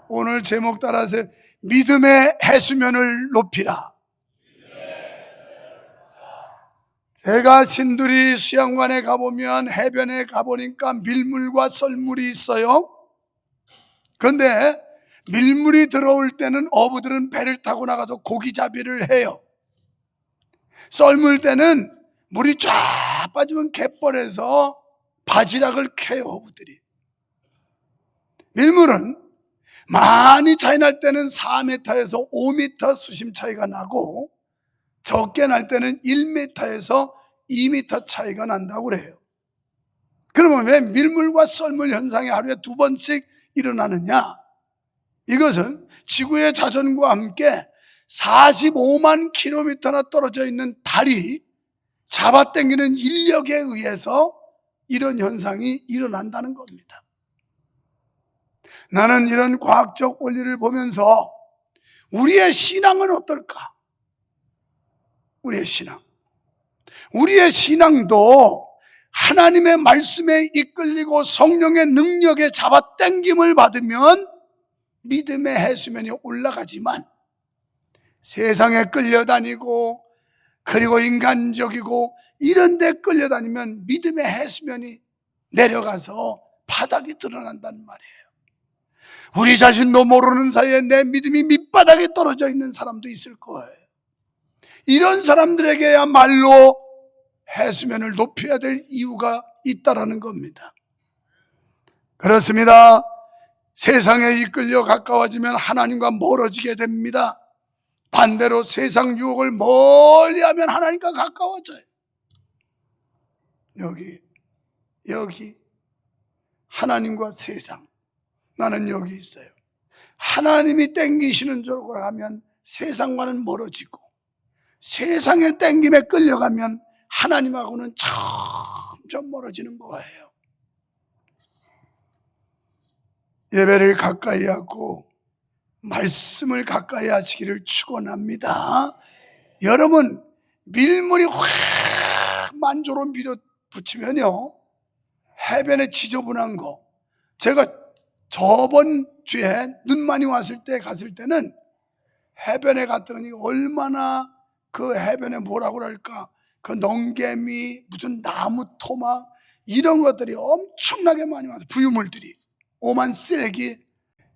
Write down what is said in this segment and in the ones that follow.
오늘 제목 따라서 믿음의 해수면을 높이라. 제가 신두리 수양관에 가보면 해변에 가보니까 밀물과 썰물이 있어요. 그런데 밀물이 들어올 때는 어부들은 배를 타고 나가서 고기잡이를 해요. 썰물 때는 물이 쫙 빠지면 갯벌에서 바지락을 캐요, 어부들이. 밀물은 많이 차이 날 때는 4m에서 5m 수심 차이가 나고 적게 날 때는 1m에서 2m 차이가 난다고 그래요. 그러면 왜 밀물과 썰물 현상이 하루에 2번씩 일어나느냐? 이것은 지구의 자전과 함께 45만 킬로미터나 떨어져 있는 달이 잡아당기는 인력에 의해서 이런 현상이 일어난다는 겁니다. 나는 이런 과학적 원리를 보면서 우리의 신앙은 어떨까? 우리의 신앙도 하나님의 말씀에 이끌리고 성령의 능력에 잡아당김을 받으면 믿음의 해수면이 올라가지만 세상에 끌려다니고 그리고 인간적이고 이런 데 끌려다니면 믿음의 해수면이 내려가서 바닥이 드러난단 말이에요. 우리 자신도 모르는 사이에 내 믿음이 밑바닥에 떨어져 있는 사람도 있을 거예요. 이런 사람들에게야말로 해수면을 높여야 될 이유가 있다라는 겁니다. 그렇습니다. 세상에 이끌려 가까워지면 하나님과 멀어지게 됩니다. 반대로 세상 유혹을 멀리하면 하나님과 가까워져요. 여기 하나님과 세상, 나는 여기 있어요. 하나님이 땡기시는 쪽으로 가면 세상과는 멀어지고 세상의 땡김에 끌려가면 하나님하고는 점점 멀어지는 거예요. 예배를 가까이 하고 말씀을 가까이 하시기를 축원합니다. 여러분, 밀물이 확 만조로 밀어붙이면요 해변에 지저분한 거, 제가 저번 주에 눈 많이 왔을 때 갔을 때는 해변에 갔더니 얼마나 그 해변에 뭐라고 그럴까, 그 넝개미, 무슨 나무 토막 이런 것들이 엄청나게 많이 와서 부유물들이 오만 쓰레기.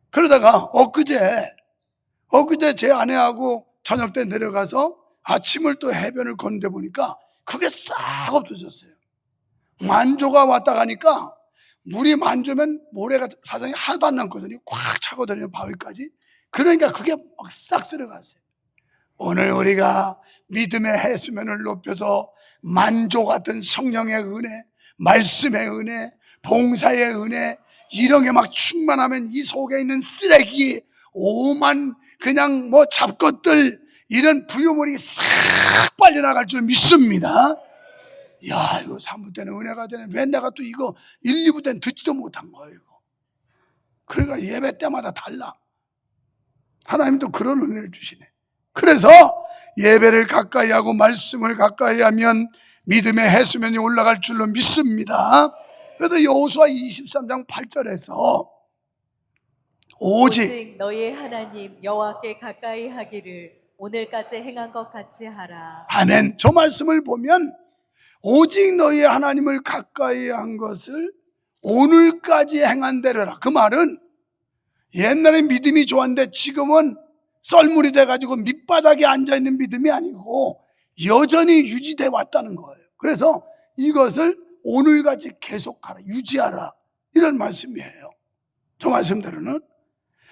그러다가 엊그제 제 아내하고 저녁 때 내려가서 아침을 또 해변을 걷는데 보니까 그게 싹 없어졌어요. 만조가 왔다 가니까 물이 만조면 모래가 사장이 하나도 안 남거든요. 꽉 차거든요, 바위까지. 그러니까 그게 막 싹 쓸어갔어요. 오늘 우리가 믿음의 해수면을 높여서 만조 같은 성령의 은혜, 말씀의 은혜, 봉사의 은혜 이런 게 막 충만하면 이 속에 있는 쓰레기, 오만 그냥 뭐 잡것들 이런 부유물이 싹 빨려나갈 줄 믿습니다. 야, 이거 3부 때는 은혜가 되네. 왜 내가 또 이거 1, 2부 때는 듣지도 못한 거예요, 이거. 그러니까 예배 때마다 달라. 하나님도 그런 은혜를 주시네. 그래서 예배를 가까이 하고 말씀을 가까이 하면 믿음의 해수면이 올라갈 줄로 믿습니다. 그래서 여호수아 23장 8절에서 오직 너희의 하나님 여호와께 가까이 하기를 오늘까지 행한 것 같이 하라. 아멘. 저 말씀을 보면 오직 너희의 하나님을 가까이 한 것을 오늘까지 행한 대로라. 그 말은 옛날에 믿음이 좋았는데 지금은 썰물이 돼가지고 밑바닥에 앉아있는 믿음이 아니고 여전히 유지돼 왔다는 거예요. 그래서 이것을 오늘같이 계속하라, 유지하라, 이런 말씀이에요. 저 말씀대로는.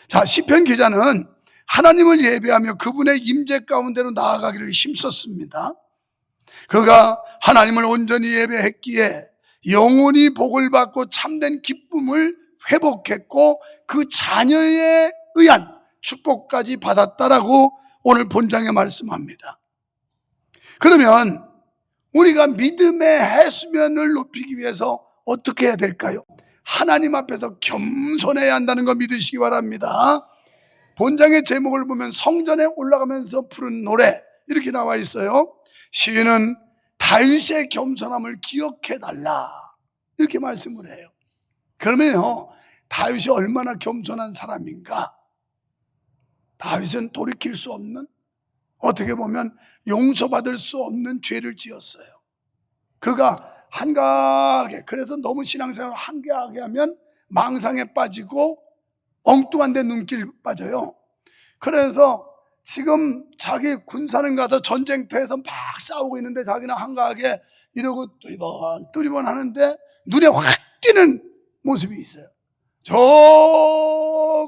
자, 시편 기자는 하나님을 예배하며 그분의 임재 가운데로 나아가기를 힘썼습니다. 그가 하나님을 온전히 예배했기에 영원히 복을 받고 참된 기쁨을 회복했고 그 자녀에 의한 축복까지 받았다라고 오늘 본장에 말씀합니다. 그러면 우리가 믿음의 해수면을 높이기 위해서 어떻게 해야 될까요? 하나님 앞에서 겸손해야 한다는 거 믿으시기 바랍니다. 본장의 제목을 보면 성전에 올라가면서 부른 노래 이렇게 나와 있어요. 시인은 다윗의 겸손함을 기억해달라 이렇게 말씀을 해요. 그러면요, 다윗이 얼마나 겸손한 사람인가? 다윗은 돌이킬 수 없는, 어떻게 보면 용서받을 수 없는 죄를 지었어요. 그가 한가하게, 그래서 너무 신앙생활을 한가하게 하면 망상에 빠지고 엉뚱한 데 눈길 빠져요. 그래서 지금 자기 군사는 가서 전쟁터에서 막 싸우고 있는데 자기는 한가하게 이러고 뚜리번 하는데 눈에 확 띄는 모습이 있어요. 저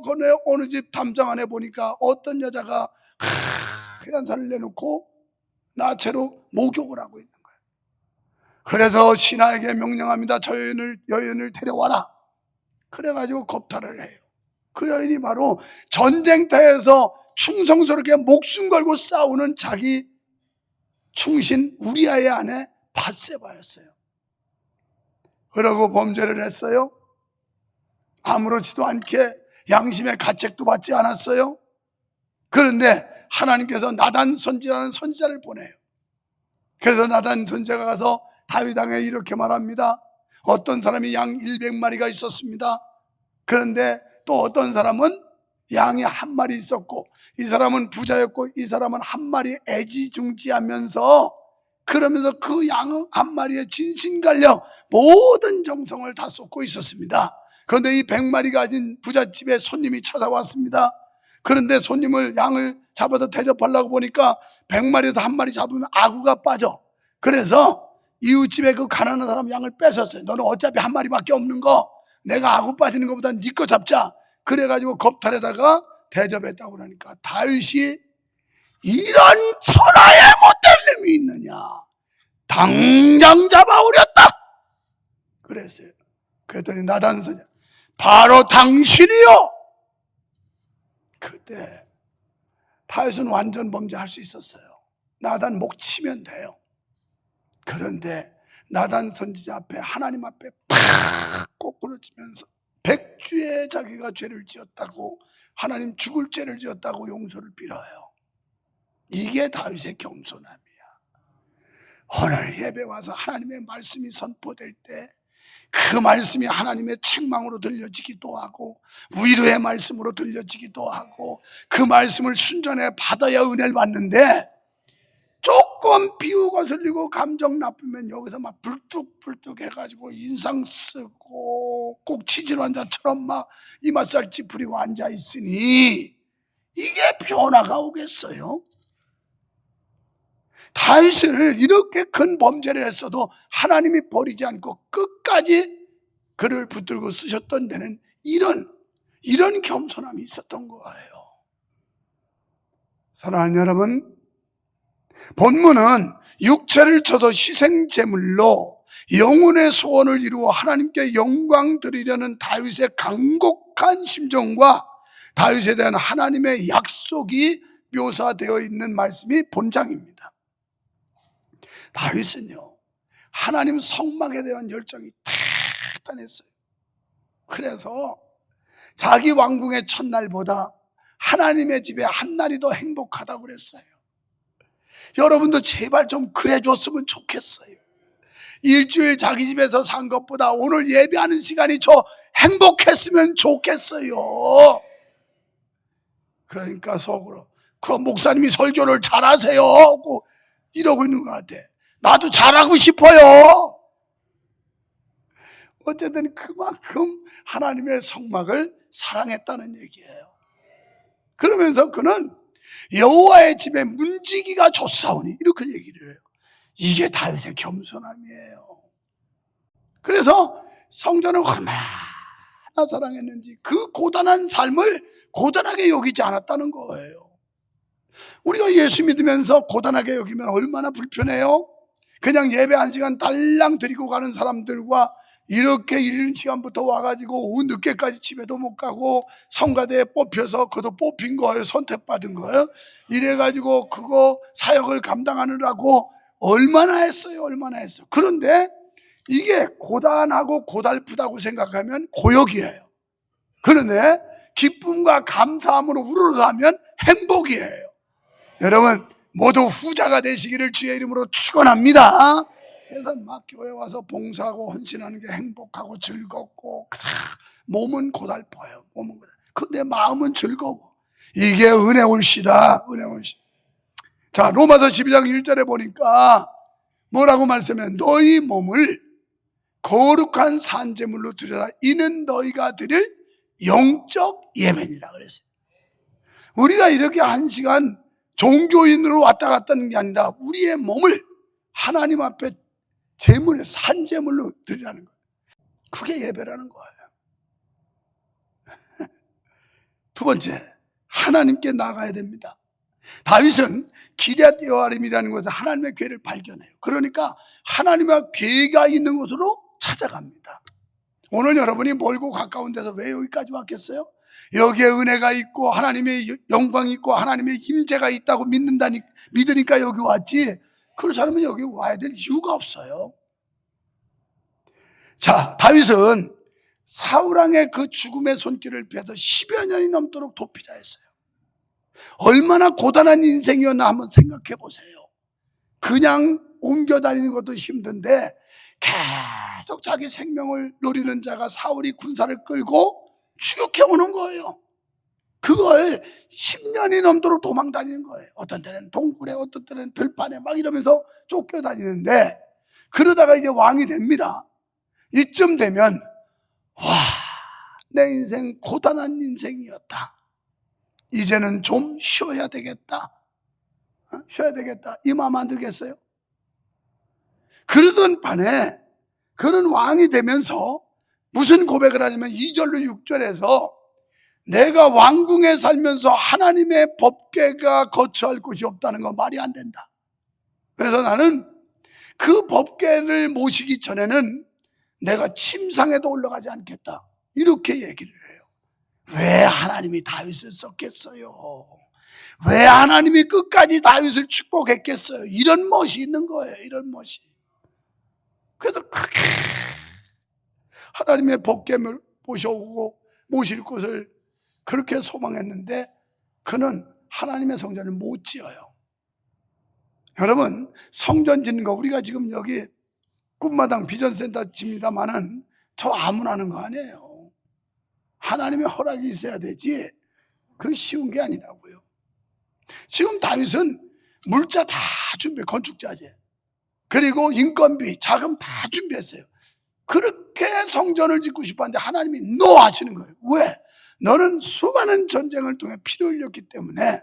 건너에 어느 집 담장 안에 보니까 어떤 여자가 하얀 살을 내놓고 나체로 목욕을 하고 있는 거예요. 그래서 신하에게 명령합니다. 저 여인을 데려와라. 그래가지고 겁탈을 해요. 그 여인이 바로 전쟁터에서 충성스럽게 목숨 걸고 싸우는 자기 충신 우리아의 아내 밧세바였어요. 그러고 범죄를 했어요. 아무렇지도 않게 양심의 가책도 받지 않았어요. 그런데 하나님께서 나단 선지라는 선지자를 보내요. 그래서 나단 선지자가 가서 다윗 왕에게 이렇게 말합니다. 어떤 사람이 양 100마리가 있었습니다. 그런데 또 어떤 사람은 양이 한 마리 있었고, 이 사람은 부자였고 이 사람은 한 마리 애지중지하면서, 그러면서 그 양 한 마리에 진신갈려 모든 정성을 다 쏟고 있었습니다. 그런데 이 100마리 가진 부잣집에 손님이 찾아왔습니다. 그런데 손님을 양을 잡아서 대접하려고 보니까 100마리에서 한 마리 잡으면 아구가 빠져. 그래서 이웃집에 그 가난한 사람 양을 뺏었어요. 너는 어차피 한 마리밖에 없는 거, 내가 아구 빠지는 것보다 네 거 잡자. 그래가지고 겁탈에다가 대접했다고 그러니까 다윗이 이런 천하에 못될 놈이 있느냐, 당장 잡아오렸다 그랬어요. 그랬더니 나단 선지자, 바로 당신이요. 그때 다윗은 완전 범죄할 수 있었어요. 나단 목 치면 돼요. 그런데 나단 선지자 앞에, 하나님 앞에 팍 꼬꾸러지면서 백주에 자기가 죄를 지었다고, 하나님 죽을 죄를 지었다고 용서를 빌어요. 이게 다윗의 겸손함이야. 오늘 예배 와서 하나님의 말씀이 선포될 때 그 말씀이 하나님의 책망으로 들려지기도 하고 위로의 말씀으로 들려지기도 하고, 그 말씀을 순전히 받아야 은혜를 받는데, 조금 비우거슬리고 감정 나쁘면 여기서 막 불뚝불뚝 해가지고 인상 쓰고 꼭 치질 환자처럼 막 이마살 찌푸리고 앉아있으니 이게 변화가 오겠어요? 다윗을 이렇게 큰 범죄를 했어도 하나님이 버리지 않고 끝까지 그를 붙들고 쓰셨던 데는 이런 겸손함이 있었던 거예요. 사랑하는 여러분, 본문은 육체를 쳐서 희생제물로 영혼의 소원을 이루어 하나님께 영광 드리려는 다윗의 간곡한 심정과 다윗에 대한 하나님의 약속이 묘사되어 있는 말씀이 본장입니다. 다윗은요, 하나님 성막에 대한 열정이 대단했어요. 그래서 자기 왕궁의 첫날보다 하나님의 집에 한날이 더 행복하다고 그랬어요. 여러분도 제발 좀 그래 줬으면 좋겠어요. 일주일 자기 집에서 산 것보다 오늘 예배하는 시간이 저 행복했으면 좋겠어요. 그러니까 속으로, 그럼 목사님이 설교를 잘하세요 하고 이러고 있는 것 같아. 나도 잘하고 싶어요. 어쨌든 그만큼 하나님의 성막을 사랑했다는 얘기예요. 그러면서 그는 여호와의 집에 문지기가 좋사오니 이렇게 얘기를 해요. 이게 다윗의 겸손함이에요. 그래서 성전을 얼마나 사랑했는지 그 고단한 삶을 고단하게 여기지 않았다는 거예요. 우리가 예수 믿으면서 고단하게 여기면 얼마나 불편해요? 그냥 예배 1시간 달랑 드리고 가는 사람들과 이렇게 이른 시간부터 와가지고 오후 늦게까지 집에도 못 가고 성가대에 뽑혀서 그도 뽑힌 거예요. 선택받은 거예요. 이래가지고 그거 사역을 감당하느라고 얼마나 했어요. 얼마나 했어요. 그런데 이게 고단하고 고달프다고 생각하면 고역이에요. 그런데 기쁨과 감사함으로 우러러서 하면 행복이에요. 여러분 모두 후자가 되시기를 주의 이름으로 축원합니다. 그래서 막 교회 와서 봉사하고 헌신하는 게 행복하고 즐겁고, 몸은 고달퍼요. 몸은 고달퍼요. 근데 마음은 즐거워. 이게 은혜올시다. 은혜올시. 자, 로마서 12장 1절에 보니까 뭐라고 말씀해? 너희 몸을 거룩한 산제물로 드려라. 이는 너희가 드릴 영적 예배니라 그랬어요. 우리가 이렇게 한 시간 종교인으로 왔다 갔다 하는 게 아니라 우리의 몸을 하나님 앞에 제물에 산제물로 드리라는 거예요. 그게 예배라는 거예요. 두 번째, 하나님께 나가야 됩니다. 다윗은 기럇 여아림이라는 곳에서 하나님의 궤를 발견해요. 그러니까 하나님의 궤가 있는 곳으로 찾아갑니다. 오늘 여러분이 멀고 가까운 데서 왜 여기까지 왔겠어요? 여기에 은혜가 있고 하나님의 영광이 있고 하나님의 임재가 있다고 믿으니까 여기 왔지, 그렇지 않으면 여기 와야 될 이유가 없어요. 자, 다윗은 사울왕의 그 죽음의 손길을 피해서 10여 년이 넘도록 도피자였어요. 얼마나 고단한 인생이었나 한번 생각해 보세요. 그냥 옮겨 다니는 것도 힘든데 계속 자기 생명을 노리는 자가 사울이 군사를 끌고 추격해 오는 거예요. 그걸 10년이 넘도록 도망 다니는 거예요. 어떤 때는 동굴에, 어떤 때는 들판에 막 이러면서 쫓겨다니는데, 그러다가 이제 왕이 됩니다. 이쯤 되면 와, 내 인생 고단한 인생이었다. 이제는 좀 쉬어야 되겠다. 쉬어야 되겠다. 이 마음 안 들겠어요? 그러던 반에 그는 왕이 되면서 무슨 고백을 하냐면 2절로 6절에서 내가 왕궁에 살면서 하나님의 법궤가 거처할 곳이 없다는 거 말이 안 된다. 그래서 나는 그 법궤를 모시기 전에는 내가 침상에도 올라가지 않겠다. 이렇게 얘기를 해요. 왜 하나님이 다윗을 썼겠어요? 왜 하나님이 끝까지 다윗을 축복했겠어요? 이런 멋이 있는 거예요. 이런 멋이. 그래서 그렇게 하나님의 법궤를 모셔오고 모실 곳을 그렇게 소망했는데 그는 하나님의 성전을 못 지어요. 여러분, 성전 짓는 거 우리가 지금 여기 꿈마당 비전센터 집니다만은 저 아무나 하는 거 아니에요. 하나님의 허락이 있어야 되지 그게 쉬운 게 아니라고요. 지금 다윗은 물자 다 준비해, 건축자재 그리고 인건비, 자금 다 준비했어요. 그렇게 성전을 짓고 싶었는데 하나님이 노 하시는 거예요. 왜? 너는 수많은 전쟁을 통해 피를 흘렸기 때문에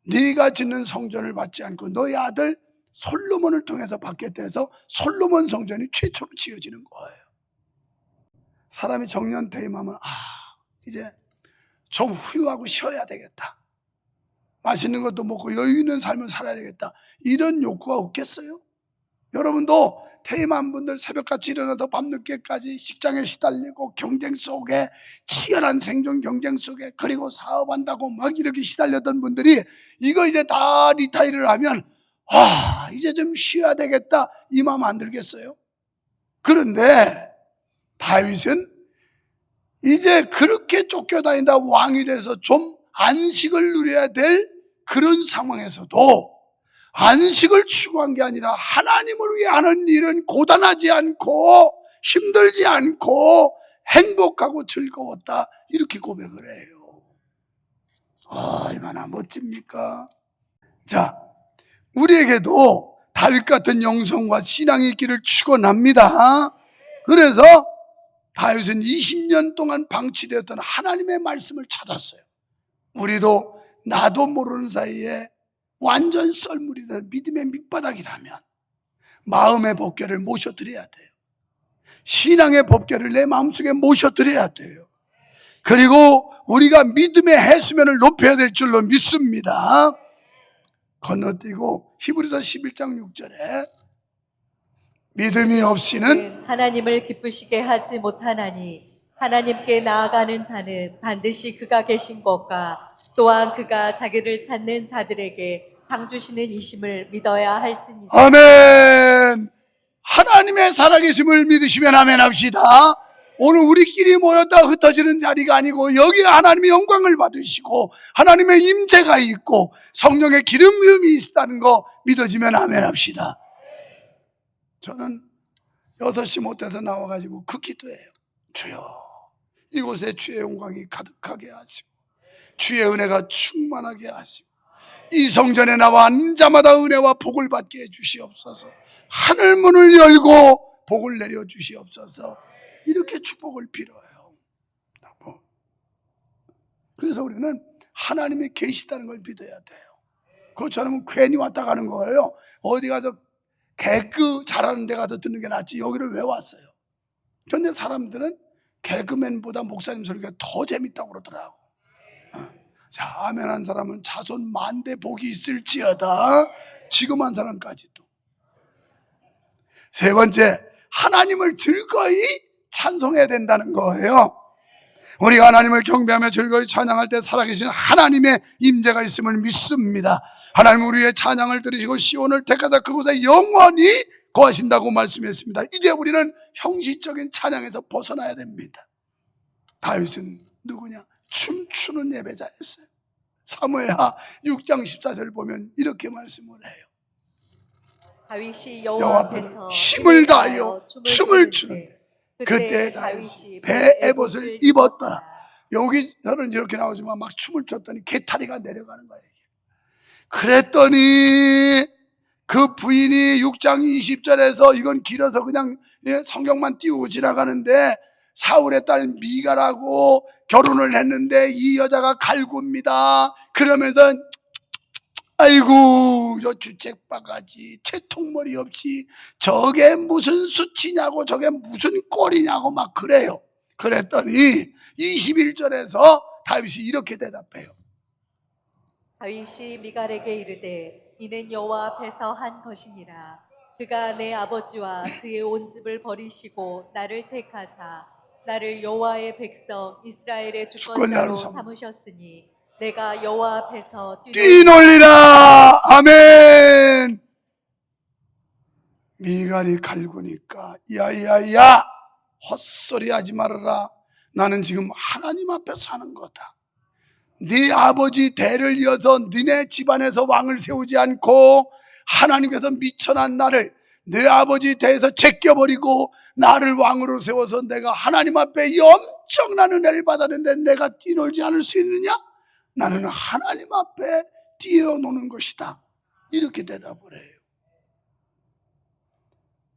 네가 짓는 성전을 받지 않고 너희 아들 솔로몬을 통해서 받겠다 해서 솔로몬 성전이 최초로 지어지는 거예요. 사람이 정년 퇴임하면 이제 좀 후유하고 쉬어야 되겠다. 맛있는 것도 먹고 여유 있는 삶을 살아야 되겠다. 이런 욕구가 없겠어요? 여러분도 퇴임한 분들 새벽같이 일어나서 밤늦게까지 직장에 시달리고 경쟁 속에, 치열한 생존 경쟁 속에, 그리고 사업한다고 막 이렇게 시달렸던 분들이 이거 이제 다 리타이어를 하면 이제 좀 쉬어야 되겠다 이 마음 안 들겠어요? 그런데 다윗은 이제 그렇게 쫓겨다니다 왕이 돼서 좀 안식을 누려야 될 그런 상황에서도 안식을 추구한 게 아니라 하나님을 위해 하는 일은 고단하지 않고 힘들지 않고 행복하고 즐거웠다, 이렇게 고백을 해요. 얼마나 멋집니까? 자, 우리에게도 다윗 같은 영성과 신앙의 길을 축원합니다. 그래서 다윗은 20년 동안 방치되었던 하나님의 말씀을 찾았어요. 우리도 나도 모르는 사이에 완전 썰물이다 믿음의 밑바닥이라면 마음의 법궤를 모셔드려야 돼요. 신앙의 법궤를 내 마음속에 모셔드려야 돼요. 그리고 우리가 믿음의 해수면을 높여야 될 줄로 믿습니다. 건너뛰고 히브리서 11장 6절에 믿음이 없이는 하나님을 기쁘시게 하지 못하나니 하나님께 나아가는 자는 반드시 그가 계신 것과 또한 그가 자기를 찾는 자들에게 상 주시는 이심을 믿어야 할지니라. 아멘. 하나님의 살아계심을 믿으시면 아멘 합시다. 오늘 우리끼리 모였다 흩어지는 자리가 아니고 여기에 하나님의 영광을 받으시고 하나님의 임재가 있고 성령의 기름 부음이 있다는 거 믿어지면 아멘 합시다. 저는 6시 못해서 나와가지고 그 기도해요. 주여, 이곳에 주의 영광이 가득하게 하시고 주의 은혜가 충만하게 하시고 이 성전에 나와 앉자마다 은혜와 복을 받게 해주시옵소서. 하늘문을 열고 복을 내려주시옵소서. 이렇게 축복을 빌어요. 그래서 우리는 하나님이 계시다는 걸 믿어야 돼요. 그렇지 않으면 괜히 왔다 가는 거예요. 어디 가서 개그 잘하는 데 가서 듣는 게 낫지 여기를 왜 왔어요? 그런데 사람들은 개그맨보다 목사님 소리가 더 재밌다고 그러더라고. 자, 아멘 한 사람은 자손 만대 복이 있을지어다. 지금 한 사람까지도. 세 번째, 하나님을 즐거이 찬송해야 된다는 거예요. 우리가 하나님을 경배하며 즐거이 찬양할 때 살아계신 하나님의 임재가 있음을 믿습니다. 하나님은 우리의 찬양을 들으시고 시온을 택하사 그곳에 영원히 거하신다고 말씀했습니다. 이제 우리는 형식적인 찬양에서 벗어나야 됩니다. 다윗은 누구냐? 춤추는 예배자였어요. 사무엘하 6장 14절 보면 이렇게 말씀을 해요. 다윗이 여호와 앞에서 힘을 다하여 춤을 추는데 그때 다윗이 배 에봇을 입었더라. 여기서는 이렇게 나오지만 막 춤을 췄더니 개타리가 내려가는 거예요. 그랬더니 그 부인이 6장 20절에서 이건 길어서 그냥 성경만 띄우고 지나가는데 사울의 딸 미가라고 결혼을 했는데 이 여자가 갈구입니다. 그러면서 아이고 저 주책바가지 채통머리 없이 저게 무슨 수치냐고 저게 무슨 꼴이냐고 막 그래요. 그랬더니 21절에서 다윗이 이렇게 대답해요. 다윗이 미갈에게 이르되 이는 여호와 앞에서 한 것이니라. 그가 내 아버지와 그의 온 집을 버리시고 나를 택하사 나를 여호와의 백성 이스라엘의 주권자로 삼으셨으니 내가 여호와 앞에서 뛰놀리라. 아멘. 미갈이 갈구니까 야야야 헛소리 하지 말아라. 나는 지금 하나님 앞에 사는 거다. 네 아버지 대를 이어서 너네 집안에서 왕을 세우지 않고 하나님께서 미천한 나를 네 아버지 대에서 제껴버리고 나를 왕으로 세워서 내가 하나님 앞에 엄청난 은혜를 받았는데 내가 뛰놀지 않을 수 있느냐? 나는 하나님 앞에 뛰어노는 것이다. 이렇게 대답을 해요.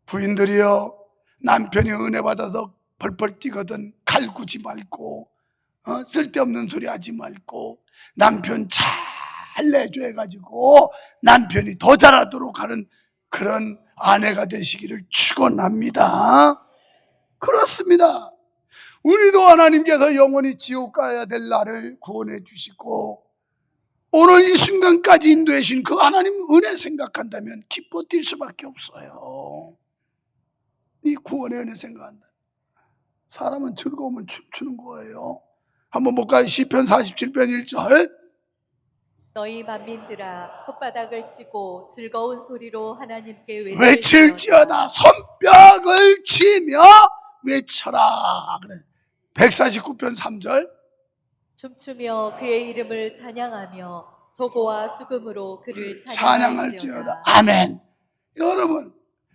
부인들이여 남편이 은혜 받아서 벌벌 뛰거든 갈구지 말고 쓸데없는 소리 하지 말고 남편 잘 내줘 해가지고 남편이 더 잘하도록 하는 그런 아내가 되시기를 축원합니다. 그렇습니다. 우리도 하나님께서 영원히 지옥 가야 될 나를 구원해 주시고 오늘 이 순간까지 인도해 주신 그 하나님 은혜 생각한다면 기뻐 뛸 수밖에 없어요. 이 구원의 은혜 생각한다. 사람은 즐거우면 춤추는 거예요. 한번 볼까요? 시편 47편 1절. 너희 만민들아 손바닥을 치고 즐거운 소리로 하나님께 외칠지어다. 손뼉을 치며 외쳐라. 그래. 149편 3절. 춤추며 그의 이름을 찬양하며 소고와 수금으로 그를 찬양할지어다. 아멘. 여러분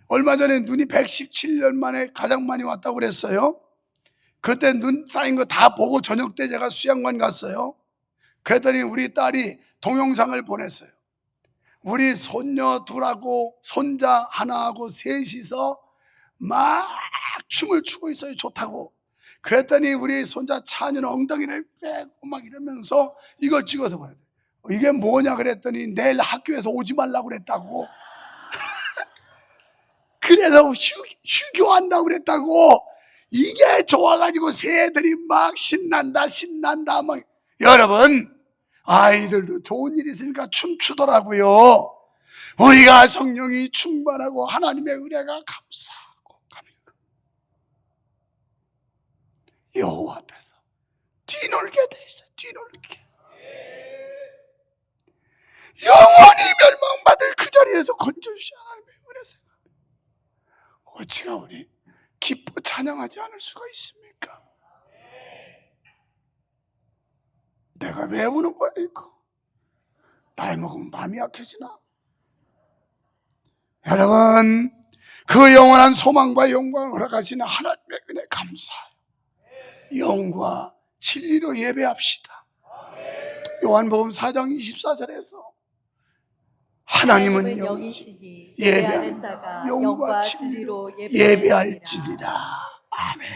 얼마 전에 눈이 117년 만에 가장 많이 왔다고 그랬어요. 그때 눈 쌓인 거 다 보고 저녁 때 제가 수양관 갔어요. 그랬더니 우리 딸이 동영상을 보냈어요. 우리 손녀 둘하고 손자 하나하고 셋이서 막 춤을 추고 있어요. 좋다고. 그랬더니 우리 손자 찬이는 엉덩이를 빼고 막 이러면서 이걸 찍어서 보냈어요. 이게 뭐냐 그랬더니 내일 학교에서 오지 말라고 그랬다고. 그래서 휴교한다고 그랬다고. 이게 좋아가지고 새들이 막 신난다 막. 여러분 아이들도 좋은 일 있으니까 춤추더라고요. 우리가 성령이 충만하고 하나님의 은혜가 감사하고 여호와 앞에서 뛰놀게 돼 있어요. 뛰놀게. 영원히 멸망받을 그 자리에서 건져주신 하나님의 은혜 생각합니다. 어찌가 우리 기뻐 찬양하지 않을 수가 있습니까? 내가 왜 우는 거야 이거? 나이 먹으면 마음이 약해지나? 여러분 그 영원한 소망과 영광을 허락하시는 하나님의 은혜 감사해요. 영과 진리로 예배합시다. 요한복음 4장 24절에서 하나님은 영이시니 예배하는 자가 영과 진리로 예배할지니라. 아멘.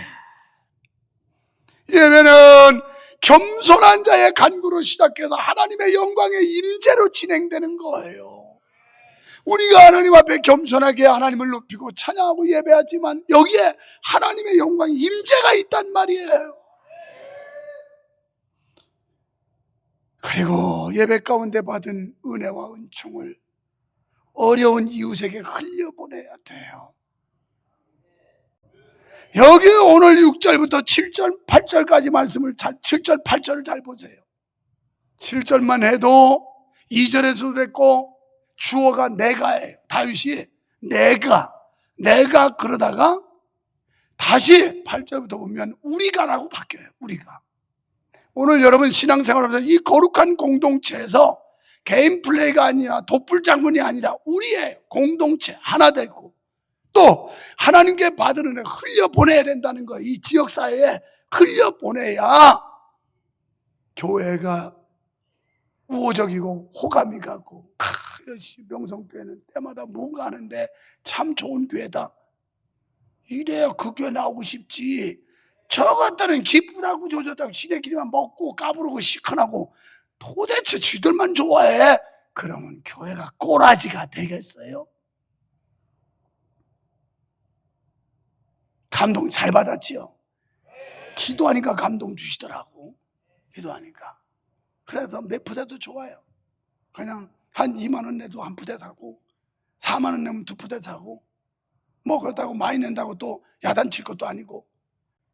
예배는 겸손한 자의 간구로 시작해서 하나님의 영광의 임재로 진행되는 거예요. 우리가 하나님 앞에 겸손하게 하나님을 높이고 찬양하고 예배하지만 여기에 하나님의 영광의 임재가 있단 말이에요. 그리고 예배 가운데 받은 은혜와 은총을 어려운 이웃에게 흘려보내야 돼요. 여기 오늘 6절부터 7절, 8절까지 말씀을 7절, 8절을 잘 보세요. 7절만 해도 2절에서도 그랬고 주어가 내가예요. 다윗이 내가 그러다가 다시 8절부터 보면 우리가라고 바뀌어요. 우리가. 오늘 여러분 신앙생활하면서 이 거룩한 공동체에서 개인 플레이가 아니라 독불장군이 아니라 우리의 공동체 하나 되고 또 하나님께 받은 은혜를 흘려보내야 된다는 거예요. 이 지역사회에 흘려보내야 교회가 우호적이고 호감이 가고 명성교회는 때마다 뭔가 하는데 참 좋은 교회다. 이래야 그 교회 나오고 싶지. 저 것들은 기쁘다고 조졌다고 지네끼리만 먹고 까부르고 시큰하고 도대체 쥐들만 좋아해. 그러면 교회가 꼬라지가 되겠어요? 감동 잘 받았지요? 기도하니까 감동 주시더라고. 기도하니까. 그래서 몇 푸대도 좋아요. 그냥 한 2만 원 내도 한 푸대 사고 4만 원 내면 2푸대 사고 뭐 그렇다고 많이 낸다고 또 야단칠 것도 아니고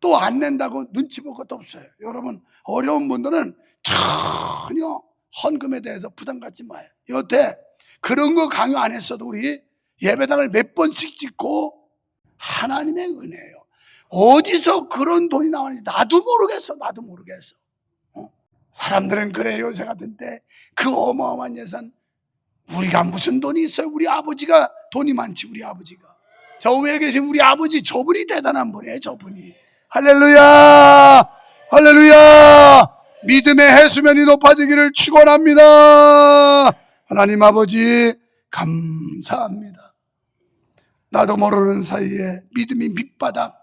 또 안 낸다고 눈치 볼 것도 없어요. 여러분 어려운 분들은 전혀 헌금에 대해서 부담 갖지 마요. 여태 그런 거 강요 안 했어도 우리 예배당을 몇 번씩 짓고 하나님의 은혜예요. 어디서 그런 돈이 나오는지 나도 모르겠어. 사람들은 그래요. 요새 같은 때 그 어마어마한 예산 우리가 무슨 돈이 있어요. 우리 아버지가 돈이 많지. 우리 아버지가 저 위에 계신 우리 아버지 저분이 대단한 분이에요. 저분이 할렐루야 할렐루야. 믿음의 해수면이 높아지기를 축원합니다. 하나님 아버지 감사합니다. 나도 모르는 사이에 믿음이 밑바닥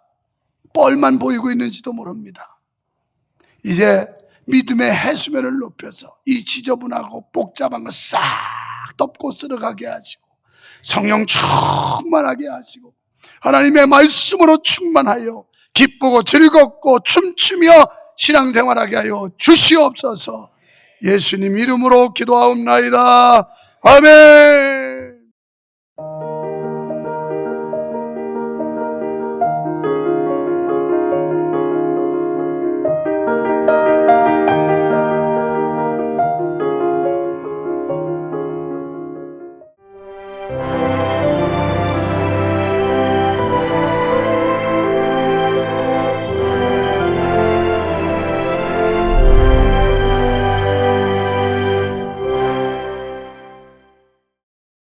뻘만 보이고 있는지도 모릅니다. 이제 믿음의 해수면을 높여서 이 지저분하고 복잡한 거 싹 덮고 쓸어가게 하시고 성령 충만하게 하시고 하나님의 말씀으로 충만하여 기쁘고 즐겁고 춤추며 신앙생활하게 하여 주시옵소서. 예수님 이름으로 기도하옵나이다. 아멘.